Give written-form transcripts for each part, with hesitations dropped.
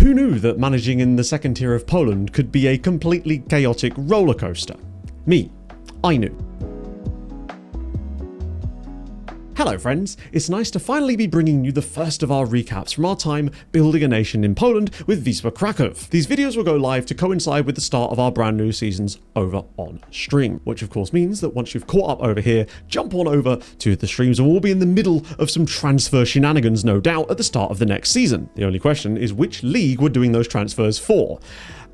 Who knew that managing in the second tier of Poland could be a completely chaotic roller coaster? Me. I knew. Hello friends, it's nice to finally be bringing you the first of our recaps from our time building a nation in Poland with Wisła Kraków. These videos will go live to coincide with the start of our brand new seasons over on stream, which of course means that once you've caught up over here, jump on over to the streams and we'll be in the middle of some transfer shenanigans no doubt at the start of the next season. The only question is which league we're doing those transfers for,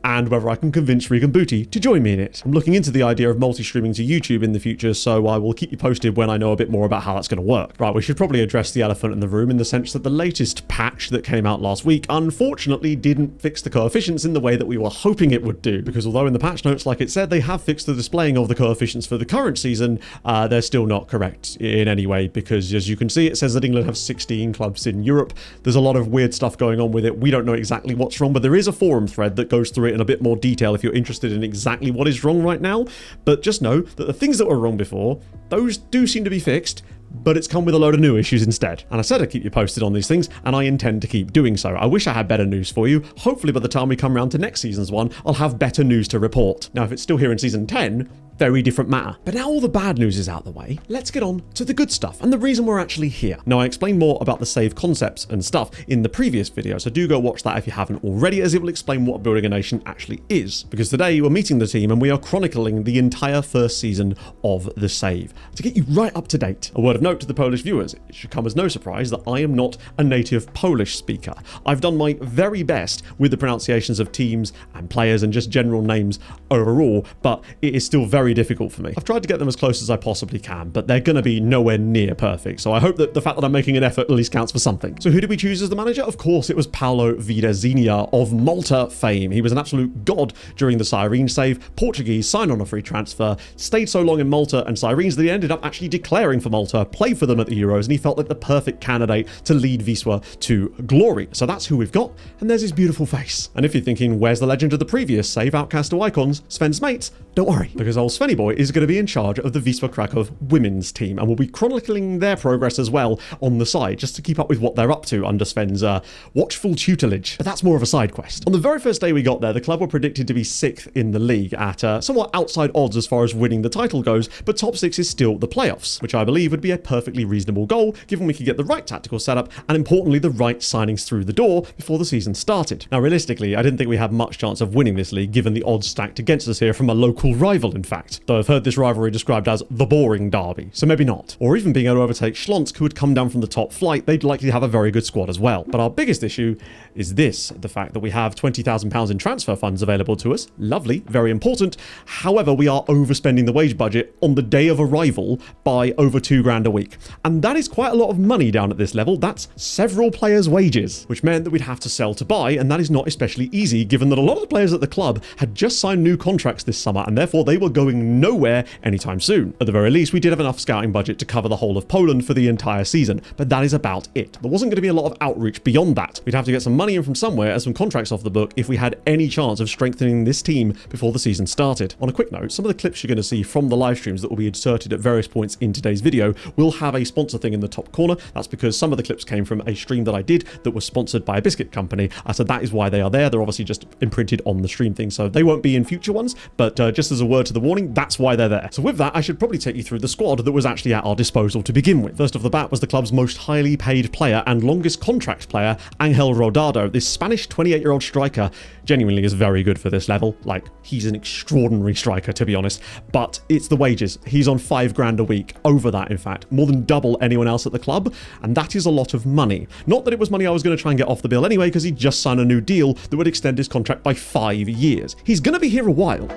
and whether I can convince Regan Booty to join me in it. I'm looking into the idea of multi-streaming to YouTube in the future, so I will keep you posted when I know a bit more about how that's going to work. Right, we should probably address the elephant in the room in the sense that the latest patch that came out last week unfortunately didn't fix the coefficients in the way that we were hoping it would do, because although in the patch notes, like it said, they have fixed the displaying of the coefficients for the current season, they're still not correct in any way, because as you can see, it says that England have 16 clubs in Europe. There's a lot of weird stuff going on with it. We don't know exactly what's wrong, but there is a forum thread that goes through it in a bit more detail if you're interested in exactly what is wrong right now. But just know that the things that were wrong before, those do seem to be fixed, but it's come with a load of new issues instead. And I said I'd keep you posted on these things, and I intend to keep doing so. I wish I had better news for you. Hopefully by the time we come around to next season's one, I'll have better news to report. Now, if it's still here in season 10, very different matter. But now all the bad news is out the way, let's get on to the good stuff and the reason we're actually here. Now, I explained more about the save concepts and stuff in the previous video, so do go watch that if you haven't already, as it will explain what building a nation actually is. Because today we're meeting the team and we are chronicling the entire first season of the save to get you right up to date. A word of note to the Polish viewers, it should come as no surprise that I am not a native Polish speaker. I've done my very best with the pronunciations of teams and players and just general names overall, but it is still very difficult for me. I've tried to get them as close as I possibly can, but they're going to be nowhere near perfect, so I hope that the fact that I'm making an effort at least counts for something. So who did we choose as the manager? Of course, it was Paulo Wiedezinia of Malta fame. He was an absolute god during the Cyrene save. Portuguese, signed on a free transfer, stayed so long in Malta and Cyrenes that he ended up actually declaring for Malta, played for them at the Euros, and he felt like the perfect candidate to lead Wisła to glory. So that's who we've got, and there's his beautiful face. And if you're thinking, where's the legend of the previous save, outcast to icons, Sven's mates, don't worry, because old Svenny boy is going to be in charge of the Wisła Kraków women's team, and we'll be chronicling their progress as well on the side, just to keep up with what they're up to under Sven's watchful tutelage. But that's more of a side quest. On the very first day we got there, the club were predicted to be 6th in the league at somewhat outside odds as far as winning the title goes, but top 6 is still the playoffs, which I believe would be a perfectly reasonable goal, given we could get the right tactical setup and importantly the right signings through the door before the season started. Now realistically, I didn't think we had much chance of winning this league, given the odds stacked against us here from a local rival, in fact. Though I've heard this rivalry described as the boring derby, so maybe not. Or even being able to overtake Śląsk, who had come down from the top flight, they'd likely have a very good squad as well. But our biggest issue is this, the fact that we have £20,000 in transfer funds available to us. Lovely, very important. However, we are overspending the wage budget on the day of arrival by over £2,000 a week. And that is quite a lot of money down at this level. That's several players' wages, which meant that we'd have to sell to buy, and that is not especially easy, given that a lot of the players at the club had just signed new contracts this summer, and therefore they were going nowhere anytime soon. At the very least, we did have enough scouting budget to cover the whole of Poland for the entire season, but that is about it. There wasn't going to be a lot of outreach beyond that. We'd have to get some money in from somewhere and some contracts off the book if we had any chance of strengthening this team before the season started. On a quick note, some of the clips you're going to see from the live streams that will be inserted at various points in today's video will have a sponsor thing in the top corner. That's because some of the clips came from a stream that I did that was sponsored by a biscuit company, so that is why they are there. They're obviously just imprinted on the stream thing, so they won't be in future ones, but just as a word to the warning, that's why they're there. So with that, I should probably take you through the squad that was actually at our disposal to begin with. First off the bat was the club's most highly paid player and longest contract player, Angel Rodado. This Spanish 28-year-old striker genuinely is very good for this level. Like, he's an extraordinary striker, to be honest, but it's the wages. He's on £5,000 a week, over that in fact, more than double anyone else at the club, and that is a lot of money. Not that it was money I was going to try and get off the bill anyway, because he just signed a new deal that would extend his contract by 5 years. He's going to be here a while.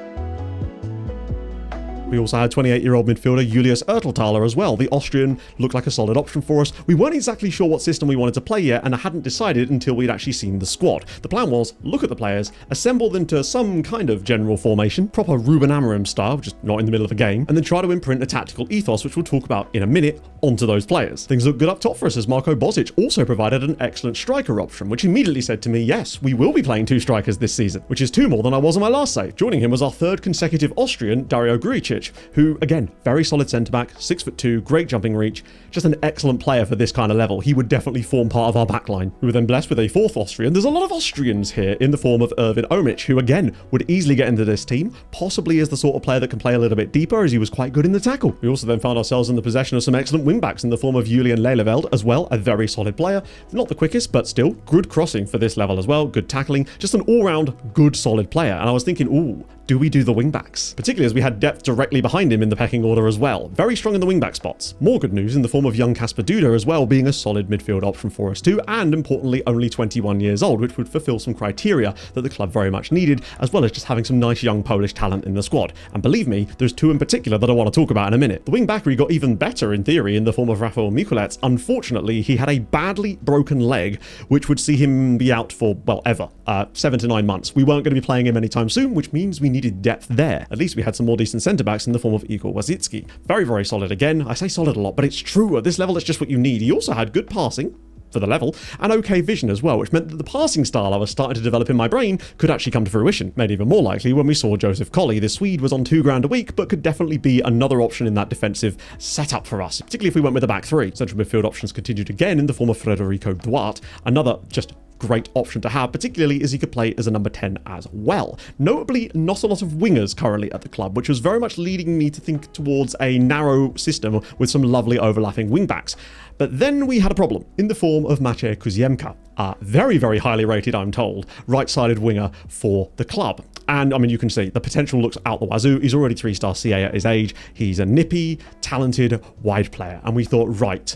We also had 28-year-old midfielder Julius Erteltaler as well. The Austrian looked like a solid option for us. We weren't exactly sure what system we wanted to play yet, and I hadn't decided until we'd actually seen the squad. The plan was, look at the players, assemble them to some kind of general formation, proper Ruben Amorim style, just not in the middle of a game, and then try to imprint a tactical ethos, which we'll talk about in a minute, onto those players. Things looked good up top for us as Marko Bozic also provided an excellent striker option, which immediately said to me, yes, we will be playing 2 strikers this season, which is 2 more than I was on my last save. Joining him was our 3rd consecutive Austrian, Dario Grujic, Lucic, who, again, very solid centre-back, 6'2", great jumping reach, just an excellent player for this kind of level. He would definitely form part of our backline. We were then blessed with a fourth Austrian. There's a lot of Austrians here in the form of Erwin Omic, who, again, would easily get into this team, possibly as the sort of player that can play a little bit deeper, as he was quite good in the tackle. We also then found ourselves in the possession of some excellent wing-backs in the form of Julian Leleveld as well, a very solid player. Not the quickest, but still good crossing for this level as well, good tackling, just an all-round good solid player. And I was thinking, ooh, do we do the wing-backs? Particularly as we had depth directly behind him in the pecking order as well. Very strong in the wing-back spots. More good news in the form of young Kasper Duda as well, being a solid midfield option for us too, and importantly only 21 years old, which would fulfill some criteria that the club very much needed, as well as just having some nice young Polish talent in the squad. And believe me, there's two in particular that I want to talk about in a minute. The wing-backery got even better in theory in the form of Rafael Mikulec. Unfortunately, he had a badly broken leg, which would see him be out for, well, ever. 7 to 9 months. We weren't going to be playing him anytime soon, which means we needed depth there. At least we had some more decent centre-backs in the form of Igor Wazicki. Very, very solid again. I say solid a lot, but it's true. At this level, it's just what you need. He also had good passing for the level, and okay vision as well, which meant that the passing style I was starting to develop in my brain could actually come to fruition. Made even more likely when we saw Joseph Colley. The Swede was on £2,000 a week, but could definitely be another option in that defensive setup for us, particularly if we went with a back three. Central midfield options continued again in the form of Federico Duarte, another just great option to have, particularly as he could play as a number 10 as well. Notably, not a lot of wingers currently at the club, which was very much leading me to think towards a narrow system with some lovely overlapping wingbacks. But then we had a problem in the form of Maciej Kuziemka, very, very highly rated, I'm told, right-sided winger for the club. And I mean, you can see the potential looks out the wazoo. He's already 3-star CA at his age. He's a nippy, talented, wide player. And we thought, right,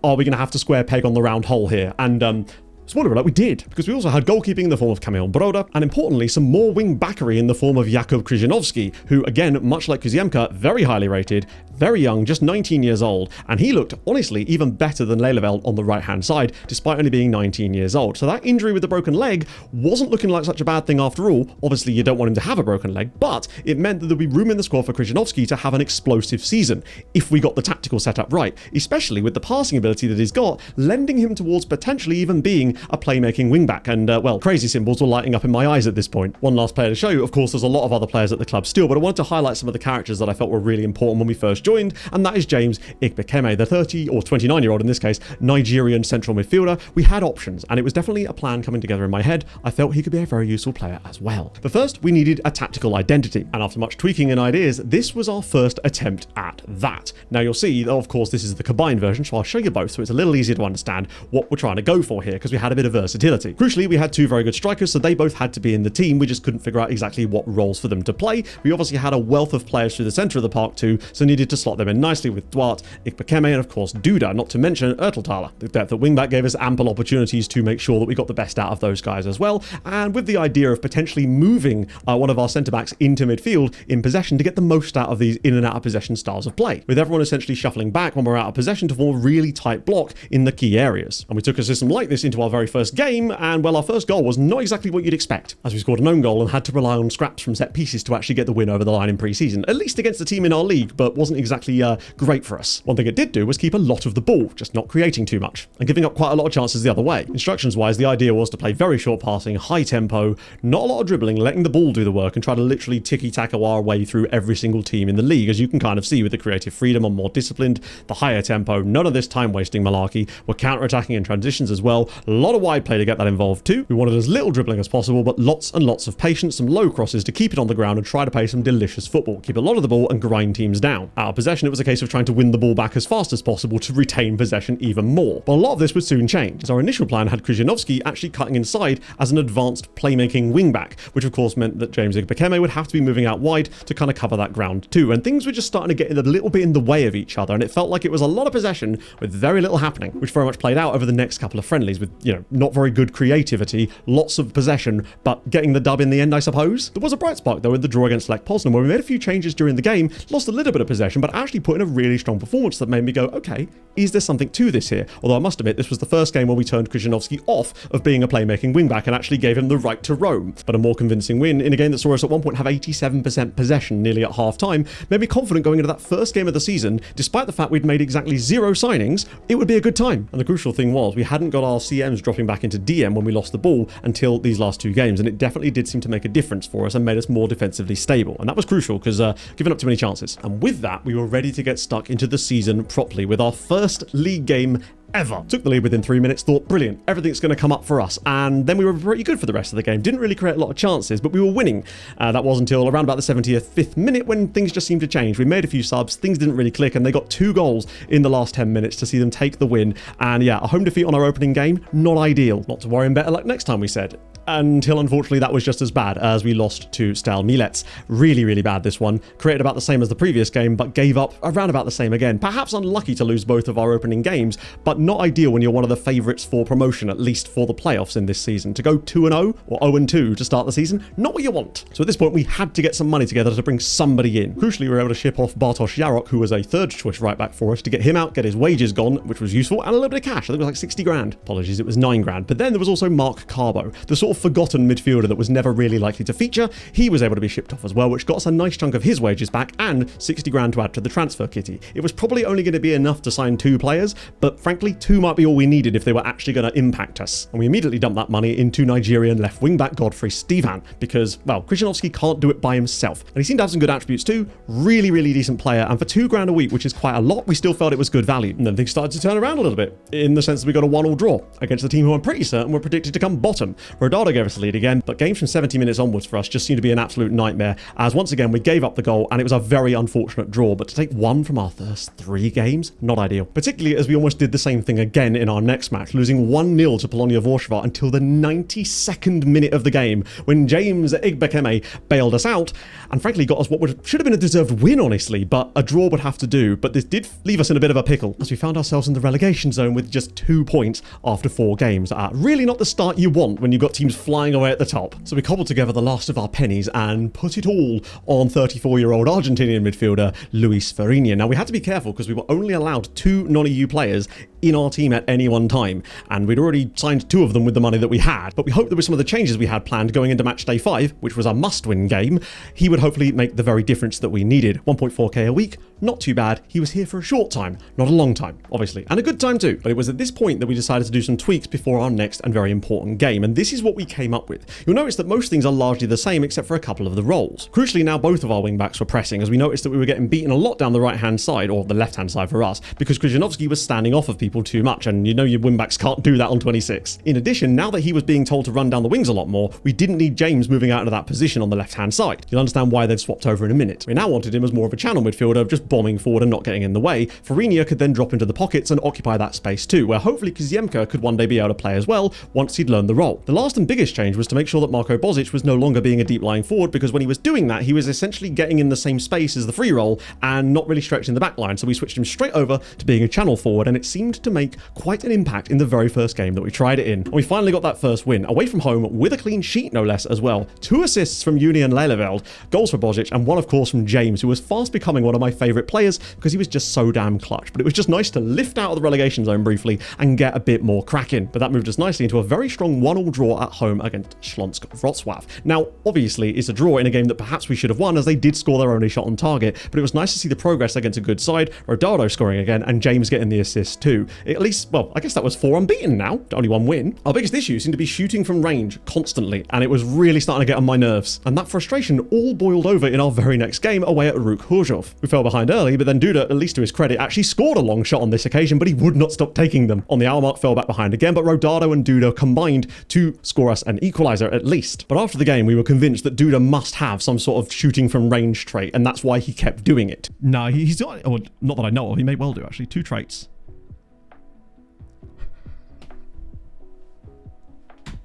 are we going to have to square peg on the round hole here? And spoiler alert, we did, because we also had goalkeeping in the form of Kamil Broda, and importantly, some more wing-backery in the form of Jakub Krzyżanowski, who, again, much like Kuziemka, very highly rated, very young, just 19 years old, and he looked, honestly, even better than Leleveld on the right-hand side, despite only being 19 years old. So that injury with the broken leg wasn't looking like such a bad thing after all. Obviously, you don't want him to have a broken leg, but it meant that there'd be room in the squad for Krzyżanowski to have an explosive season, if we got the tactical setup right, especially with the passing ability that he's got, lending him towards potentially even being a playmaking wingback. And, well, crazy symbols were lighting up in my eyes at this point. One last player to show you. Of course, there's a lot of other players at the club still, but I wanted to highlight some of the characters that I felt were really important when we first joined, and that is James Igbekeme, the 30 or 29-year-old in this case, Nigerian central midfielder. We had options, and it was definitely a plan coming together in my head. I felt he could be a very useful player as well. But first, we needed a tactical identity, and after much tweaking and ideas, this was our first attempt at that. Now you'll see, of course, this is the combined version, so I'll show you both, so it's a little easier to understand what we're trying to go for here, because we had a bit of versatility. Crucially, we had two very good strikers, so they both had to be in the team. We just couldn't figure out exactly what roles for them to play. We obviously had a wealth of players through the centre of the park too, so needed to slot them in nicely with Duarte, Igbekeme, and of course Duda, not to mention Erteltaler. The depth at wingback gave us ample opportunities to make sure that we got the best out of those guys as well, and with the idea of potentially moving one of our centre-backs into midfield in possession to get the most out of these in and out of possession styles of play, with everyone essentially shuffling back when we're out of possession to form a really tight block in the key areas. And we took a system like this into our very first game, and well, our first goal was not exactly what you'd expect, as we scored an own goal and had to rely on scraps from set pieces to actually get the win over the line in pre-season, at least against the team in our league, but wasn't exactly great for us. One thing it did do was keep a lot of the ball, just not creating too much, and giving up quite a lot of chances the other way. Instructions-wise, the idea was to play very short passing, high tempo, not a lot of dribbling, letting the ball do the work, and try to literally ticky-tack our way through every single team in the league, as you can kind of see with the creative freedom on more disciplined, the higher tempo, none of this time-wasting malarkey. We're counter-attacking in transitions as well, a lot of wide play to get that involved too. We wanted as little dribbling as possible, but lots and lots of patience, some low crosses to keep it on the ground and try to play some delicious football, keep a lot of the ball and grind teams down. Out of possession, it was a case of trying to win the ball back as fast as possible to retain possession even more. But a lot of this would soon change, as our initial plan had Krzyżanowski actually cutting inside as an advanced playmaking wingback, which of course meant that James Igbekeme would have to be moving out wide to kind of cover that ground too, and things were just starting to get a little bit in the way of each other, and it felt like it was a lot of possession with very little happening, which very much played out over the next couple of friendlies with, you know, not very good creativity, lots of possession, but getting the dub in the end, I suppose. There was a bright spark though in the draw against Lech Poznan, where we made a few changes during the game, lost a little bit of possession, but actually put in a really strong performance that made me go, okay, is there something to this here? Although I must admit, this was the first game where we turned Krzyżanowski off of being a playmaking wingback and actually gave him the right to roam. But a more convincing win in a game that saw us at one point have 87% possession nearly at half time made me confident going into that first game of the season, despite the fact we'd made exactly 0 signings, it would be a good time. And the crucial thing was we hadn't got our CMs dropping back into DM when we lost the ball until these last 2 games, and it definitely did seem to make a difference for us and made us more defensively stable, and that was crucial because giving up too many chances. And with that, we were ready to get stuck into the season properly with our first league game ever. Took the lead within 3 minutes, thought, brilliant, everything's going to come up for us. And then we were pretty good for the rest of the game. Didn't really create a lot of chances, but we were winning. That was until around about the 75th minute when things just seemed to change. We made a few subs, things didn't really click, and they got 2 goals in the last 10 minutes to see them take the win. And yeah, a home defeat on our opening game, not ideal. Not to worry, and better luck next time, we said. Until unfortunately that was just as bad as we lost to Stal Mielec. Really, really bad this one. Created about the same as the previous game, but gave up around about the same again. Perhaps unlucky to lose both of our opening games, but not ideal when you're one of the favourites for promotion, at least for the playoffs in this season. To go 2-0 or 0-2 to start the season, not what you want. So at this point we had to get some money together to bring somebody in. Crucially, we were able to ship off Bartosz Jarok, who was a third choice right back for us, to get him out, get his wages gone, which was useful, and a little bit of cash. I think it was like 60 grand. Apologies, it was 9 grand. But then there was also Mark Carbo, the sort of forgotten midfielder that was never really likely to feature. He was able to be shipped off as well, which got us a nice chunk of his wages back and 60 grand to add to the transfer kitty. It was probably only going to be enough to sign 2 players, but frankly 2 might be all we needed if they were actually going to impact us. And we immediately dumped that money into Nigerian left wing back Godfrey Stevan because, well, Krzyzanowski can't do it by himself. And he seemed to have some good attributes too. Really, really decent player. And for 2 grand a week, which is quite a lot, we still felt it was good value. And then things started to turn around a little bit in the sense that we got a 1-1 draw against the team who I'm pretty certain were predicted to come bottom. Rodado gave us the lead again, but games from 70 minutes onwards for us just seemed to be an absolute nightmare, as once again we gave up the goal and it was a very unfortunate draw. But to take 1 from our first 3 games, not ideal. Particularly as we almost did the same thing again in our next match, losing 1-0 to Polonia Warsaw until the 92nd minute of the game when James Igbekeme bailed us out and frankly got us what should have been a deserved win, honestly, but a draw would have to do. But this did leave us in a bit of a pickle as we found ourselves in the relegation zone with just 2 points after 4 games. Really not the start you want when you've got teams flying away at the top. So we cobbled together the last of our pennies and put it all on 34-year-old Argentinian midfielder Luis Farinha. Now we had to be careful because we were only allowed 2 non-EU players in our team at any one time, and we'd already signed 2 of them with the money that we had. But we hoped that with some of the changes we had planned going into match day 5, which was a must-win game, he would hopefully make the very difference that we needed. 1.4k a week, not too bad. He was here for a short time, not a long time, obviously, and a good time too. But it was at this point that we decided to do some tweaks before our next and very important game, and this is what we came up with. You'll notice that most things are largely the same except for a couple of the roles. Crucially, now both of our wing-backs were pressing, as we noticed that we were getting beaten a lot down the right-hand side, or the left-hand side for us, because Krzyzanowski was standing off of people too much, and you know your wing-backs can't do that on 26. In addition, now that he was being told to run down the wings a lot more, we didn't need James moving out of that position on the left-hand side. You'll understand why they've swapped over in a minute. We now wanted him as more of a channel midfielder, just bombing forward and not getting in the way. Farinha could then drop into the pockets and occupy that space too, where hopefully Kazemka could one day be able to play as well once he'd learned the role. The last and biggest change was to make sure that Marko Bozic was no longer being a deep lying forward, because when he was doing that, he was essentially getting in the same space as the free role and not really stretching the back line. So we switched him straight over to being a channel forward, and it seemed to make quite an impact in the very first game that we tried it in. And we finally got that first win, away from home, with a clean sheet no less as well. 2 assists from Union Leleveld, goals for Bozic, and 1 of course from James, who was fast becoming one of my favourite players because he was just so damn clutch. But it was just nice to lift out of the relegation zone briefly and get a bit more cracking. But that moved us nicely into a very strong 1-1 draw at home against Śląsk Wrocław. Now, obviously, it's a draw in a game that perhaps we should have won, as they did score their only shot on target, but it was nice to see the progress against a good side, Rodado scoring again, and James getting the assist too. At least, well, I guess that was 4 unbeaten now, only 1 win. Our biggest issue seemed to be shooting from range constantly, and it was really starting to get on my nerves. And that frustration all boiled over in our very next game away at Ruk Chorzów. We fell behind early, but then Duda, at least to his credit, actually scored a long shot on this occasion, but he would not stop taking them. On the hour mark, fell back behind again, but Rodado and Duda combined to score us an equaliser at least. But after the game, we were convinced that Duda must have some sort of shooting from range trait, and that's why he kept doing it. No, he's not, well, not that I know of. He may well do, actually. 2 traits.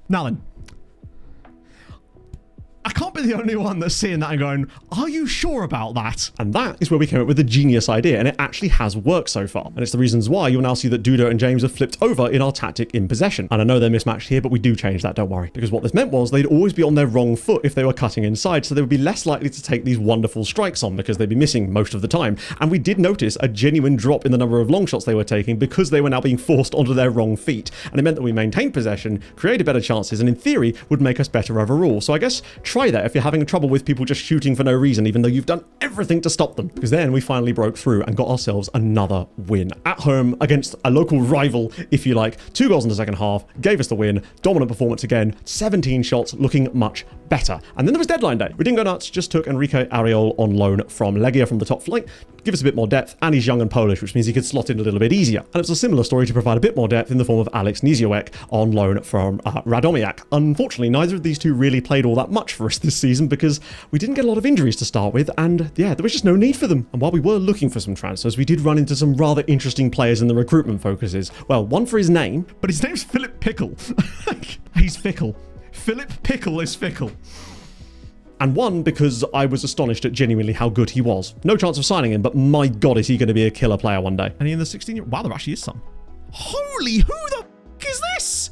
Now then, I can't be the only one that's seeing that and going, are you sure about that? And that is where we came up with a genius idea, and it actually has worked so far. And it's the reasons why you'll now see that Duda and James have flipped over in our tactic in possession. And I know they're mismatched here, but we do change that, don't worry. Because what this meant was they'd always be on their wrong foot if they were cutting inside, so they would be less likely to take these wonderful strikes on because they'd be missing most of the time. And we did notice a genuine drop in the number of long shots they were taking because they were now being forced onto their wrong feet. And it meant that we maintained possession, created better chances, and in theory would make us better overall. So I guess try that if you're having trouble with people just shooting for no reason, even though you've done everything to stop them. Because then we finally broke through and got ourselves another win at home against a local rival, if you like. 2 goals in the second half, gave us the win, dominant performance again, 17 shots, looking much better. And then there was deadline day. We didn't go nuts, just took Enrique Ariol on loan from Legia from the top flight, give us a bit more depth, and he's young and Polish, which means he could slot in a little bit easier. And it's a similar story to provide a bit more depth in the form of Alex Niziowek on loan from Radomiak. Unfortunately, neither of these two really played all that much for us this season because we didn't get a lot of injuries to start with, and yeah, there was just no need for them. And while we were looking for some transfers, we did run into some rather interesting players in the recruitment focuses. Well, one for his name, but his name's Philip Pickle. He's fickle. Philip Pickle is fickle. And one because I was astonished at genuinely how good he was. No chance of signing him, but my god, is he going to be a killer player one day. And he in the 16-year... Wow, there actually is some. Holy, who the f*** is this?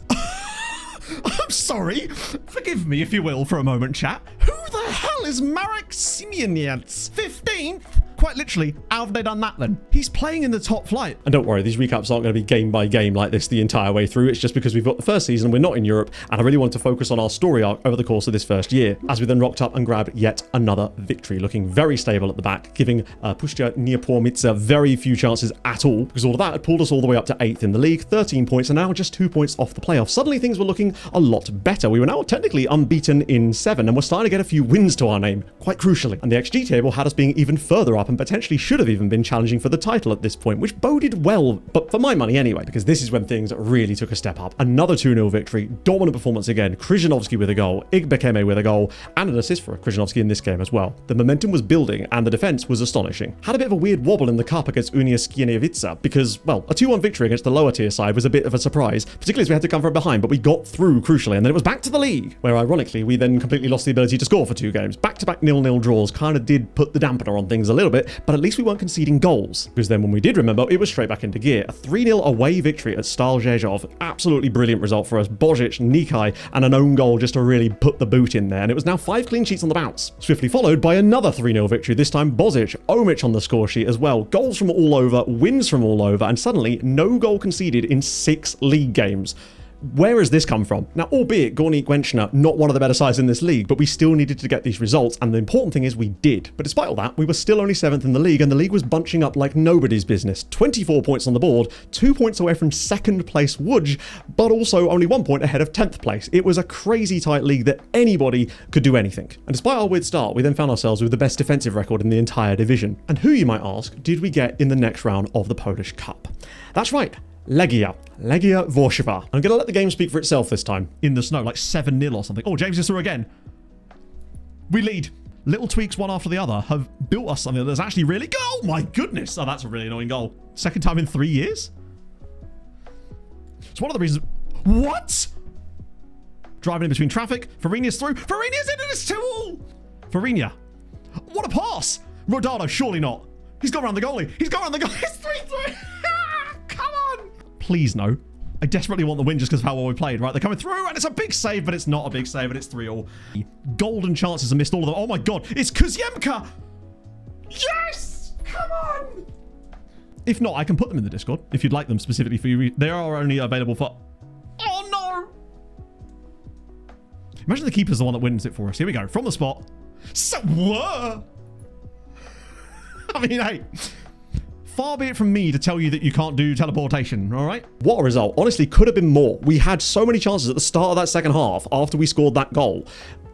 I'm sorry. Forgive me, if you will, for a moment, chat. Who the hell is Marek Siemieniec? 15th? Quite literally, how have they done that then? He's playing in the top flight. And don't worry, these recaps aren't going to be game by game like this the entire way through. It's just because we've got the first season, we're not in Europe, and I really want to focus on our story arc over the course of this first year, as we then rocked up and grabbed yet another victory, looking very stable at the back, giving Puszcza Niepołomice very few chances at all, because all of that had pulled us all the way up to 8th in the league, 13 points, and now just 2 points off the playoffs. Suddenly things were looking a lot better. We were now technically unbeaten in 7, and we're starting to get a few wins to our name, quite crucially. And the XG table had us being even further up and potentially should have even been challenging for the title at this point, which boded well, but for my money anyway, because this is when things really took a step up. Another 2-0 victory, dominant performance again, Krzyżanowski with a goal, Igbekeme with a goal, and an assist for Krzyżanowski in this game as well. The momentum was building, and the defense was astonishing. Had a bit of a weird wobble in the cup against Unia Skierniewice, because, well, a 2-1 victory against the lower tier side was a bit of a surprise, particularly as we had to come from behind, but we got through crucially, and then it was back to the league, where ironically, we then completely lost the ability to score for 2 games. Back-to-back 0-0 draws kind of did put the dampener on things a little bit, but at least we weren't conceding goals, because then when we did remember, it was straight back into gear. A 3-0 away victory at Stal Rzeszów. Absolutely brilliant result for us. Božić, Nikai, and an own goal just to really put the boot in there, and it was now 5 clean sheets on the bounce. Swiftly followed by another 3-0 victory, this time Božić, Omich on the score sheet as well. Goals from all over, wins from all over, and suddenly no goal conceded in 6 league games. Where has this come from? Now, albeit Górnik Łęczna, not one of the better sides in this league, but we still needed to get these results, and the important thing is we did. But despite all that, we were still only 7th in the league, and the league was bunching up like nobody's business. 24 points on the board, 2 points away from 2nd place Łódź, but also only 1 point ahead of 10th place. It was a crazy tight league that anybody could do anything. And despite our weird start, we then found ourselves with the best defensive record in the entire division. And who, you might ask, did we get in the next round of the Polish Cup? That's right. Legia Warszawa. I'm going to let the game speak for itself this time. In the snow, like 7-0 or something. Oh, James is through again. We lead. Little tweaks one after the other have built us something that's actually really good. Oh my goodness. Oh, that's a really annoying goal. 2nd time in 3 years? It's one of the reasons... What? Driving in between traffic. Farinia's through. Farinia's in and it's 2-2. Farinia. What a pass. Rodano, surely not. He's gone around the goalie. He's gone around the goalie. It's 3-3. Come on. Please no. I desperately want the win just because of how well we played. Right, they're coming through, and it's a big save, but it's not a big save, and it's 3-3. Golden chances and missed all of them. Oh my god, it's Kuziemka! Yes! Come on! If not, I can put them in the Discord, if you'd like them specifically for you. They are only available for... Oh no! Imagine the keeper's the one that wins it for us. Here we go, from the spot. So, whoa! I mean, hey... Far be it from me to tell you that you can't do teleportation, all right? What a result. Honestly, could have been more. We had so many chances at the start of that second half after we scored that goal.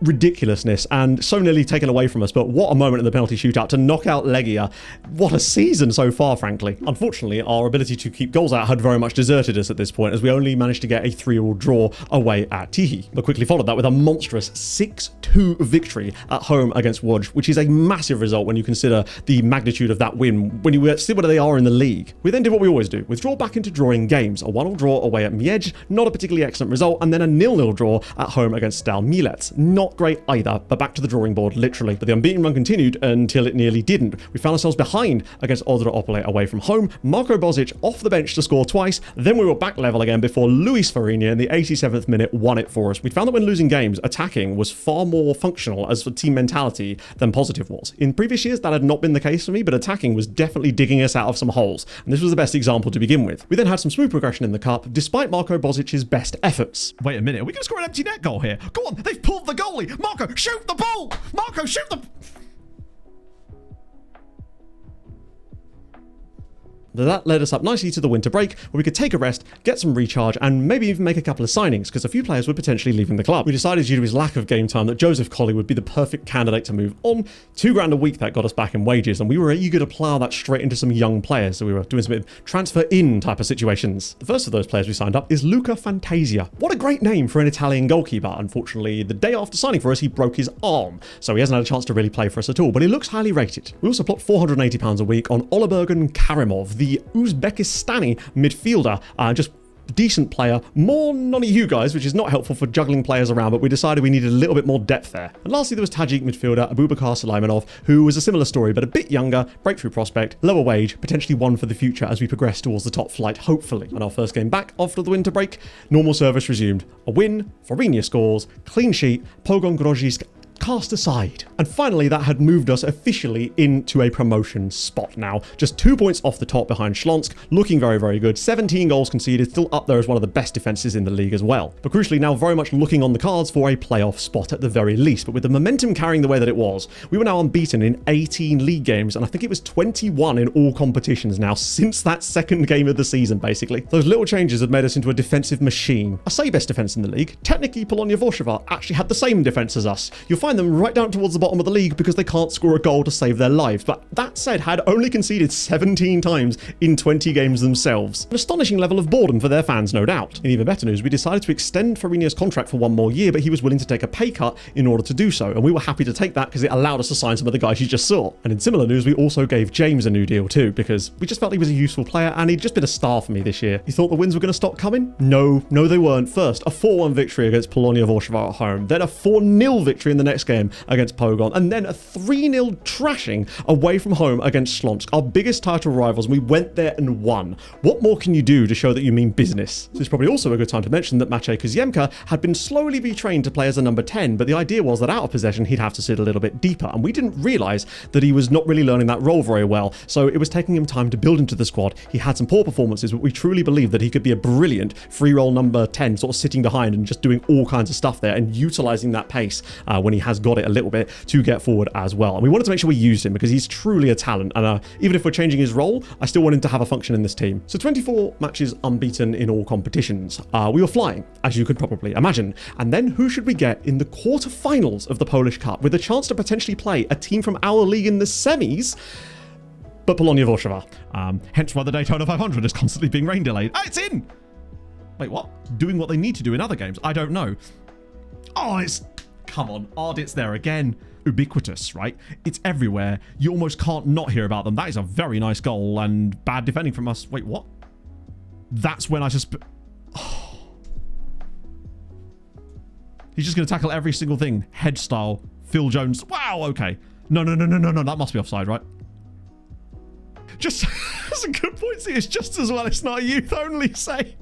Ridiculousness, and so nearly taken away from us, but what a moment in the penalty shootout to knock out Legia. What a season so far, frankly. Unfortunately, our ability to keep goals out had very much deserted us at this point, as we only managed to get a 3-3 draw away at Tychy, but quickly followed that with a monstrous 6-2 victory at home against Łódź, which is a massive result when you consider the magnitude of that win, when you see where they are in the league. We then did what we always do, withdraw back into drawing games. A 1-1 draw away at Miedź, not a particularly excellent result, and then a 0-0 draw at home against Stal Mielec. Not great either, but back to the drawing board, literally. But the unbeaten run continued until it nearly didn't. We found ourselves behind against Odra Opole away from home, Marko Božić off the bench to score twice, then we were back level again before Luis Farinia in the 87th minute won it for us. We found that when losing games, attacking was far more functional as for team mentality than positive was. In previous years, that had not been the case for me, but attacking was definitely digging us out of some holes, and this was the best example to begin with. We then had some smooth progression in the cup, despite Marko Bozic's best efforts. Wait a minute, are we going to score an empty net goal here? Go on, they've pulled the goalie! volley. Marco, shoot the ball. Marco, shoot the... That led us up nicely to the winter break, where we could take a rest, get some recharge, and maybe even make a couple of signings, because a few players were potentially leaving the club. We decided, due to his lack of game time, that Joseph Colley would be the perfect candidate to move on. £2 a week, that got us back in wages, and we were eager to plough that straight into some young players, so we were doing some transfer in type of situations. The first of those players we signed up is Luca Fantasia. What a great name for an Italian goalkeeper. Unfortunately, the day after signing for us, he broke his arm, so he hasn't had a chance to really play for us at all, but he looks highly rated. We also plopped £480 a week on Olibergan Karimov, the Uzbekistani midfielder, just decent player, more none of you guys, which is not helpful for juggling players around, but we decided we needed a little bit more depth there. And lastly, there was Tajik midfielder Abubakar Sulaimanov, who was a similar story, but a bit younger, breakthrough prospect, lower wage, potentially one for the future as we progress towards the top flight, hopefully. On our first game back after the winter break, normal service resumed. A win, Farinia scores, clean sheet, Pogon Grodzisk cast aside. And finally, that had moved us officially into a promotion spot now. Just 2 points off the top behind Slonsk, looking very, very good. 17 goals conceded, still up there as one of the best defenses in the league as well. But crucially, now very much looking on the cards for a playoff spot at the very least. But with the momentum carrying the way that it was, we were now unbeaten in 18 league games, and I think it was 21 in all competitions now since that second game of the season, basically. Those little changes had made us into a defensive machine. I say best defense in the league. Technically, Polonia Warsaw actually had the same defense as us. You'll find them right down towards the bottom of the league because they can't score a goal to save their lives. But that said, had only conceded 17 times in 20 games themselves. An astonishing level of boredom for their fans, no doubt. In even better news, we decided to extend Farinia's contract for one more year, but he was willing to take a pay cut in order to do so. And we were happy to take that because it allowed us to sign some of the guys you just saw. And in similar news, we also gave James a new deal too, because we just felt he was a useful player and he'd just been a star for me this year. You thought the wins were going to stop coming? No, they weren't. First, a 4-1 victory against Polonia Warsaw at home. Then a 4-0 victory in the next game against Pogon, and then a 3-0 trashing away from home against Slonsk, our biggest title rivals, and we went there and won. What more can you do to show that you mean business? So it's probably also a good time to mention that Maciej Kuziemka had been slowly retrained to play as a number 10, but the idea was that out of possession he'd have to sit a little bit deeper, and we didn't realise that he was not really learning that role very well, so it was taking him time to build into the squad. He had some poor performances, but we truly believed that he could be a brilliant free role number 10, sort of sitting behind and just doing all kinds of stuff there and utilising that pace when he has got it a little bit to get forward as well. And we wanted to make sure we used him because he's truly a talent, and even if we're changing his role, I still want him to have a function in this team. So 24 matches unbeaten in all competitions. We were flying, as you could probably imagine. And then who should we get in the quarterfinals of the Polish Cup with a chance to potentially play a team from our league in the semis? But Polonia Warsaw. Hence why the Daytona 500 is constantly being rain delayed. Oh, it's in! Wait, what? Doing what they need to do in other games? I don't know. Oh, it's... Come on, Ardit's there again. Ubiquitous, right? It's everywhere. You almost can't not hear about them. That is a very nice goal and bad defending from us. Wait, what? That's when I suspect... Oh. He's just going to tackle every single thing. Head style. Phil Jones. Wow, okay. No. That must be offside, right? Just... That's a good point. See, it's just as well it's not a youth only save.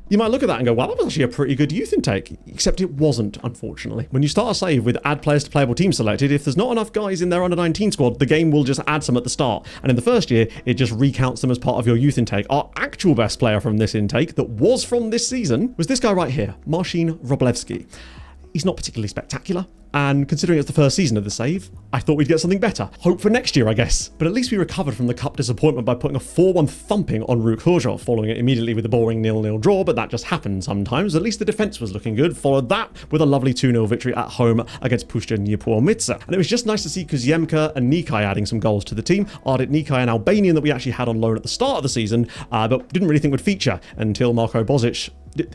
You might look at that and go, well, that was actually a pretty good youth intake. Except it wasn't, unfortunately. When you start a save with add players to playable team selected, if there's not enough guys in their under-19 squad, the game will just add some at the start. And in the first year, it just recounts them as part of your youth intake. Our actual best player from this intake, that was from this season, was this guy right here, Marcin Wroblewski. He's not particularly spectacular, and considering it's the first season of the save, I thought we'd get something better. Hope for next year, I guess. But at least we recovered from the cup disappointment by putting a 4-1 thumping on Ruk Horzhov, following it immediately with a boring 0-0 draw, but that just happens sometimes. At least the defence was looking good, followed that with a lovely 2-0 victory at home against Puszcza Niepołomice. And it was just nice to see Kuziemka and Nikai adding some goals to the team. Ardit Nikai, an Albanian that we actually had on loan at the start of the season, but didn't really think would feature until Marko Bozic.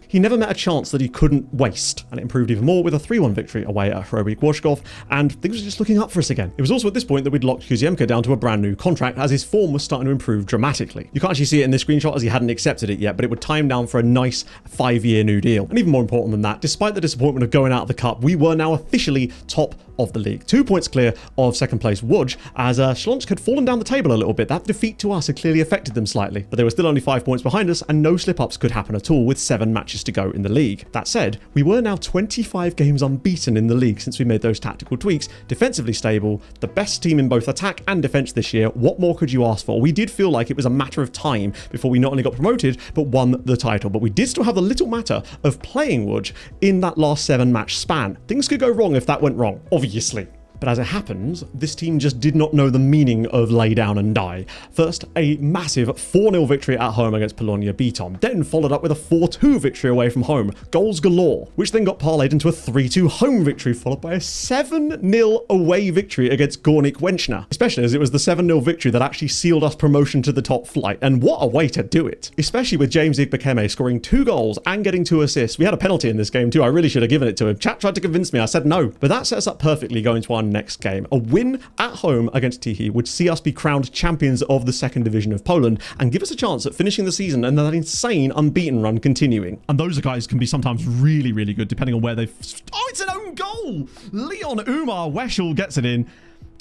He never met a chance that he couldn't waste, and it improved even more with a 3-1 victory away at Hrobik Washkov, and things were just looking up for us again. It was also at this point that we'd locked Kuziemka down to a brand new contract, as his form was starting to improve dramatically. You can't actually see it in this screenshot as he hadn't accepted it yet, but it would tie him down for a nice 5-year new deal. And even more important than that, despite the disappointment of going out of the cup, we were now officially top of the league. 2 points clear of second place Łódź, as Śląsk had fallen down the table a little bit. That defeat to us had clearly affected them slightly, but they were still only 5 points behind us, and no slip-ups could happen at all with 7 matches to go in the league. That said, we were now 25 games unbeaten in the league since we made those tactical tweaks, defensively stable, the best team in both attack and defense this year. What more could you ask for? We did feel like it was a matter of time before we not only got promoted, but won the title. But we did still have the little matter of playing Łódź in that last 7 match span. Things could go wrong if that went wrong, obviously. But as it happens, this team just did not know the meaning of lay down and die. First, a massive 4-0 victory at home against Polonia Bytom, then followed up with a 4-2 victory away from home, goals galore, which then got parlayed into a 3-2 home victory, followed by a 7-0 away victory against Górnik Łęczna, especially as it was the 7-0 victory that actually sealed us promotion to the top flight, and what a way to do it, especially with James Igbekeme scoring 2 goals and getting 2 assists. We had a penalty in this game too. I really should have given it to him. Chat tried to convince me, I said no, but that sets up perfectly going to our next game. A win at home against Tychy would see us be crowned champions of the second division of Poland and give us a chance at finishing the season and that insane unbeaten run continuing. And those guys can be sometimes really, really good depending on where they've... Oh, it's an own goal! Leon Umar Weschel gets it in.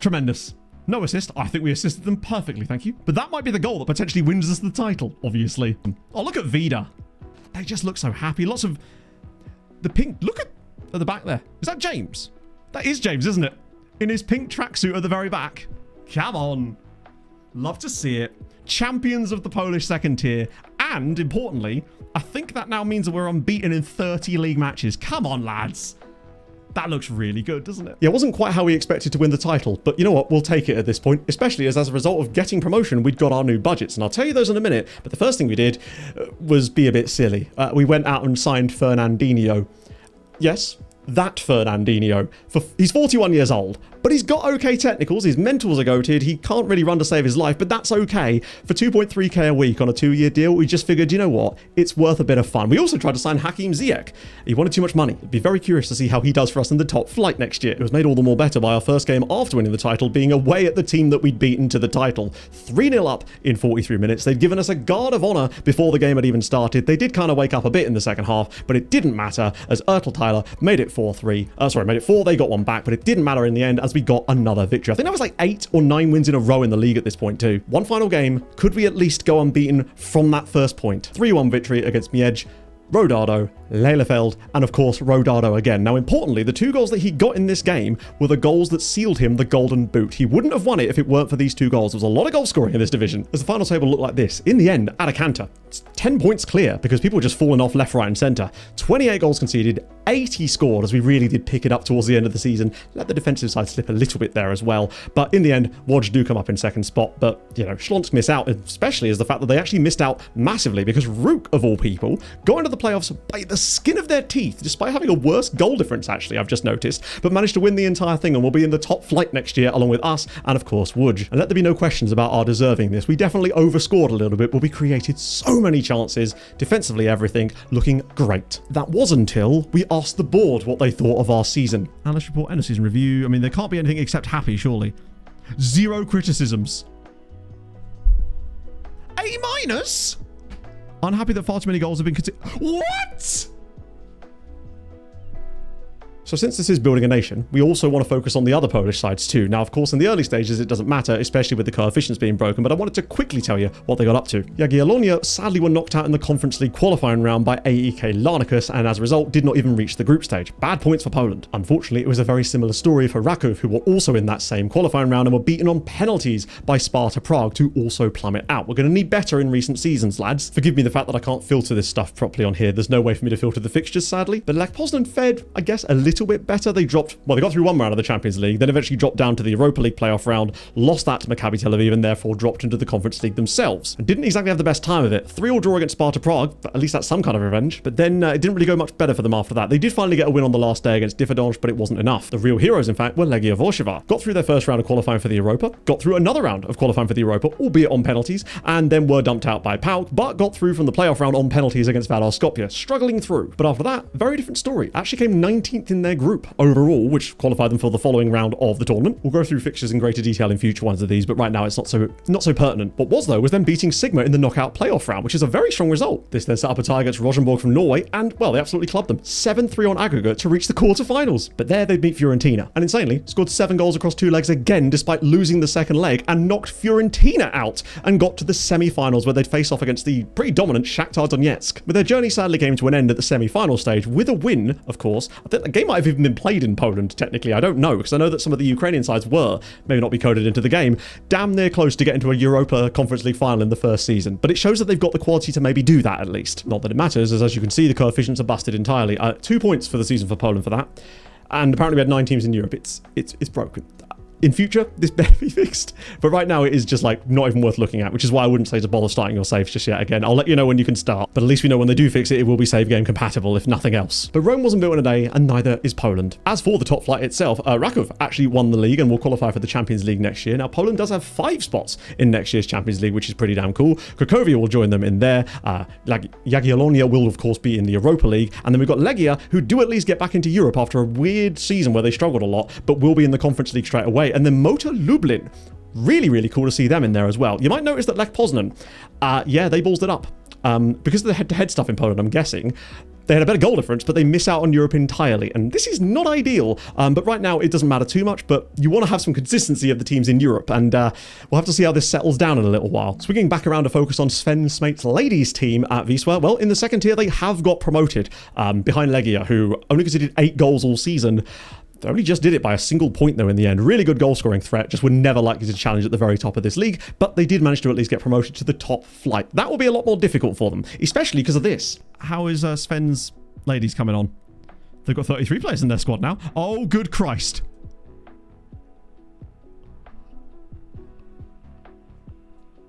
Tremendous. No assist. I think we assisted them perfectly, thank you. But that might be the goal that potentially wins us the title, obviously. Oh, look at Vida. They just look so happy. Lots of... The pink... Look at the back there. Is that James? That is James, isn't it? In his pink tracksuit at the very back. Come on. Love to see it. Champions of the Polish second tier. And, importantly, I think that now means that we're unbeaten in 30 league matches. Come on, lads. That looks really good, doesn't it? Yeah, it wasn't quite how we expected to win the title, but you know what? We'll take it at this point, especially as a result of getting promotion, we'd got our new budgets. And I'll tell you those in a minute, but the first thing we did was be a bit silly. We went out and signed Fernandinho. Yes, that Fernandinho. He's 41 years old, but he's got okay technicals. His mentals are goated. He can't really run to save his life, but that's okay. For 2.3k a week on a 2-year deal, we just figured, you know what? It's worth a bit of fun. We also tried to sign Hakim Ziyech. He wanted too much money. I'd be very curious to see how he does for us in the top flight next year. It was made all the more better by our first game after winning the title being away at the team that we'd beaten to the title. 3-0 up in 43 minutes. They'd given us a guard of honour before the game had even started. They did kind of wake up a bit in the second half, but it didn't matter as Ertel Tyler made it 4-3. Made it 4. They got one back, but it didn't matter in the end as we got another victory. I think that was like 8 or 9 wins in a row in the league at this point too. One final game. Could we at least go unbeaten from that first point? 3-1 victory against Miedź, Rodado, Lelefeld, and of course Rodado again. Now importantly, the 2 goals that he got in this game were the goals that sealed him the golden boot. He wouldn't have won it if it weren't for these 2 goals. There was a lot of goal scoring in this division. As the final table looked like this, in the end, at a canter, it's 10 points clear because people were just falling off left, right and centre. 28 goals conceded, 80 scored as we really did pick it up towards the end of the season. Let the defensive side slip a little bit there as well. But in the end, Łódź do come up in second spot. But, you know, Śląsk miss out, especially as the fact that they actually missed out massively because Rook, of all people, got into the playoffs by the skin of their teeth, despite having a worse goal difference, actually, I've just noticed, but managed to win the entire thing and will be in the top flight next year along with us and, of course, Łódź. And let there be no questions about our deserving this. We definitely overscored a little bit, but we created so many chances, defensively everything, looking great. That was until we asked the board what they thought of our season. Analyst report, end of season review. I mean, there can't be anything except happy, surely. 0 criticisms. A-? Unhappy that far too many goals have been conceded. What? So since this is building a nation, we also want to focus on the other Polish sides too. Now, of course, in the early stages, it doesn't matter, especially with the coefficients being broken, but I wanted to quickly tell you what they got up to. Jagiellonia sadly were knocked out in the Conference League qualifying round by AEK Larnakas, and as a result, did not even reach the group stage. Bad points for Poland. Unfortunately, it was a very similar story for Raków, who were also in that same qualifying round and were beaten on penalties by Sparta Prague to also plummet out. We're going to need better in recent seasons, lads. Forgive me the fact that I can't filter this stuff properly on here. There's no way for me to filter the fixtures, sadly. But Lech Poznan fared, I guess, a little bit better. They dropped, well, they got through one round of the Champions League, then eventually dropped down to the Europa League playoff round, lost that to Maccabi Tel Aviv, and therefore dropped into the Conference League themselves. And didn't exactly have the best time of it. 3-3 draw against Sparta Prague, but at least that's some kind of revenge. But then it didn't really go much better for them after that. They did finally get a win on the last day against Differdonj, but it wasn't enough. The real heroes, in fact, were Legia Warszawa. Got through their first round of qualifying for the Europa, got through another round of qualifying for the Europa, albeit on penalties, and then were dumped out by PAOK, but got through from the playoff round on penalties against Valor Skopje, struggling through. But after that, very different story. Actually came 19th in their group overall, which qualified them for the following round of the tournament. We'll go through fixtures in greater detail in future ones of these, but right now it's not so pertinent. What was though was them beating Sigma in the knockout playoff round, which is a very strong result. This then set up a tie against Rosenborg from Norway, and well, they absolutely clubbed them 7-3 on aggregate to reach the quarterfinals. But there they beat Fiorentina, and insanely scored 7 goals across 2 legs again, despite losing the second leg, and knocked Fiorentina out and got to the semi-finals, where they'd face off against the pretty dominant Shakhtar Donetsk. But their journey sadly came to an end at the semi-final stage with a win, of course. I think the game might have even been played in Poland, technically. I don't know, because I know that some of the Ukrainian sides were, maybe not be coded into the game, damn near close to getting to a Europa Conference League final in the first season. But it shows that they've got the quality to maybe do that at least. Not that it matters, as you can see, the coefficients are busted entirely. 2 points for the season for Poland for that. And apparently we had 9 teams in Europe. It's broken. In future, this better be fixed. But right now, it is just like not even worth looking at, which is why I wouldn't say to bother starting your saves just yet. Again, I'll let you know when you can start, but at least we know when they do fix it, it will be save game compatible, if nothing else. But Rome wasn't built in a day, and neither is Poland. As for the top flight itself, Kraków actually won the league and will qualify for the Champions League next year. Now, Poland does have 5 spots in next year's Champions League, which is pretty damn cool. Cracovia will join them in there. Jagiellonia will, of course, be in the Europa League. And then we've got Legia, who do at least get back into Europe after a weird season where they struggled a lot, but will be in the Conference League straight away. And then Motor Lublin. Really, really cool to see them in there as well. You might notice that Lech Poznan, yeah, they ballsed it up. Because of the head-to-head stuff in Poland, I'm guessing, they had a better goal difference, but they miss out on Europe entirely. And this is not ideal, but right now it doesn't matter too much, but you want to have some consistency of the teams in Europe, and we'll have to see how this settles down in a little while. Swinging back around to focus on Sven Smate's ladies team at Wisła, well, in the second tier, they have got promoted behind Legia, who only conceded 8 goals all season. They only just did it by a single point, though, in the end. Really good goal-scoring threat, just were never likely to challenge at the very top of this league, but they did manage to at least get promoted to the top flight. That will be a lot more difficult for them, especially because of this. How is Sven's ladies coming on? They've got 33 players in their squad now. Oh, good Christ.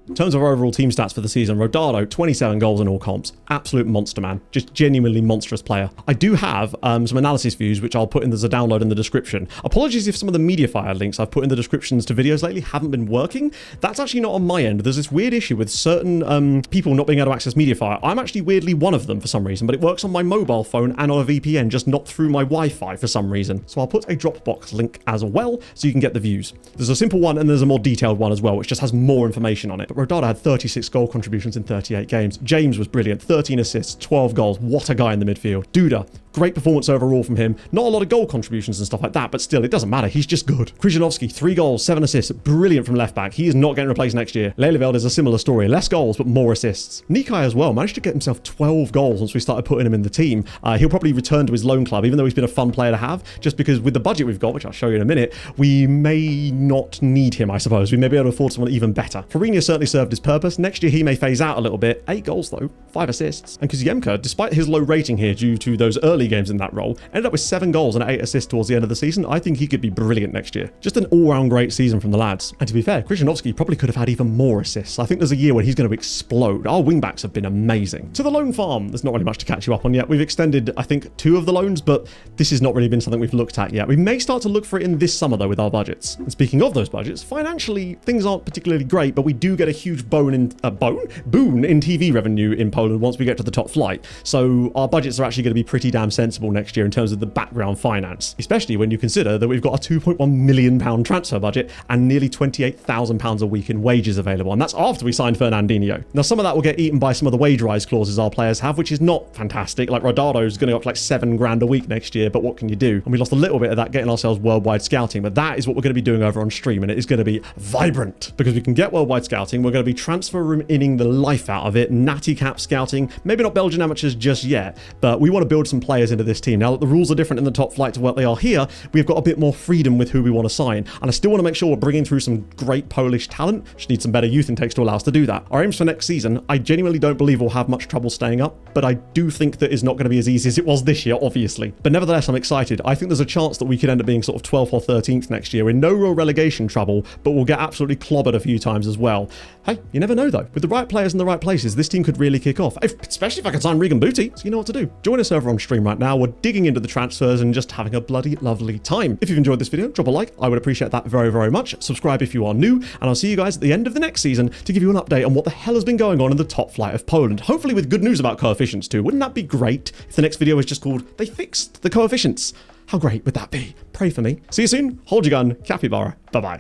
In terms of our overall team stats for the season, Rodado, 27 goals in all comps. Absolute monster, man. Just genuinely monstrous player. I do have some analysis views, which I'll put in as a download in the description. Apologies if some of the Mediafire links I've put in the descriptions to videos lately haven't been working. That's actually not on my end. There's this weird issue with certain people not being able to access Mediafire. I'm actually weirdly one of them for some reason, but it works on my mobile phone and on a VPN, just not through my Wi-Fi for some reason. So I'll put a Dropbox link as well, so you can get the views. There's a simple one and there's a more detailed one as well, which just has more information on it. Rodado had 36 goal contributions in 38 games. James was brilliant. 13 assists, 12 goals. What a guy in the midfield. Duda, great performance overall from him. Not a lot of goal contributions and stuff like that, but still, it doesn't matter. He's just good. Krzyżanowski, 3 goals, 7 assists. Brilliant from left back. He is not getting replaced next year. Leleveld is a similar story. Less goals, but more assists. Nikai as well managed to get himself 12 goals once we started putting him in the team. He'll probably return to his loan club, even though he's been a fun player to have, just because with the budget we've got, which I'll show you in a minute, we may not need him, I suppose. We may be able to afford someone even better. Fariña certainly served his purpose. Next year, he may phase out a little bit. 8 goals, though. 5 assists. And Koziemka, despite his low rating here due to those early games in that role, ended up with 7 goals and 8 assists towards the end of the season. I think he could be brilliant next year. Just an all-round great season from the lads. And to be fair, Krzyżanowski probably could have had even more assists. I think there's a year when he's going to explode. Our wingbacks have been amazing. To the loan farm, there's not really much to catch you up on yet. We've extended, I think, 2 of the loans, but this has not really been something we've looked at yet. We may start to look for it in this summer, though, with our budgets. And speaking of those budgets, financially, things aren't particularly great, but we do get a huge boon in TV revenue in Poland once we get to the top flight. So our budgets are actually going to be pretty damn sensible next year in terms of the background finance, especially when you consider that we've got a £2.1 million transfer budget and nearly £28,000 a week in wages available. And that's after we signed Fernandinho. Now, some of that will get eaten by some of the wage rise clauses our players have, which is not fantastic. Like Rodado's going to go up to like £7,000 a week next year, but what can you do? And we lost a little bit of that getting ourselves worldwide scouting, but that is what we're going to be doing over on stream, and it is going to be vibrant because we can get worldwide scouting. We're going to be transfer room inning the life out of it, natty cap scouting, maybe not Belgian amateurs just yet, but we want to build some players into this team. Now that the rules are different in the top flight to what they are here, we've got a bit more freedom with who we want to sign, and I still want to make sure we're bringing through some great Polish talent. Just need some better youth intakes to allow us to do that. Our aims for next season, I genuinely don't believe we'll have much trouble staying up, but I do think that it's not going to be as easy as it was this year, obviously. But nevertheless, I'm excited. I think there's a chance that we could end up being sort of 12th or 13th next year in no real relegation trouble, but we'll get absolutely clobbered a few times as well. Hey, you never know though. With the right players in the right places, this team could really kick off, especially if I can sign Regan Booty, so you know what to do. Join us over on stream right now. We're digging into the transfers and just having a bloody lovely time. If you've enjoyed this video, drop a like. I would appreciate that very, very much. Subscribe if you are new, and I'll see you guys at the end of the next season to give you an update on what the hell has been going on in the top flight of Poland. Hopefully with good news about coefficients too. Wouldn't that be great if the next video was just called, "They fixed the coefficients"? How great would that be? Pray for me. See you soon. Hold your gun. Capybara. Bye-bye.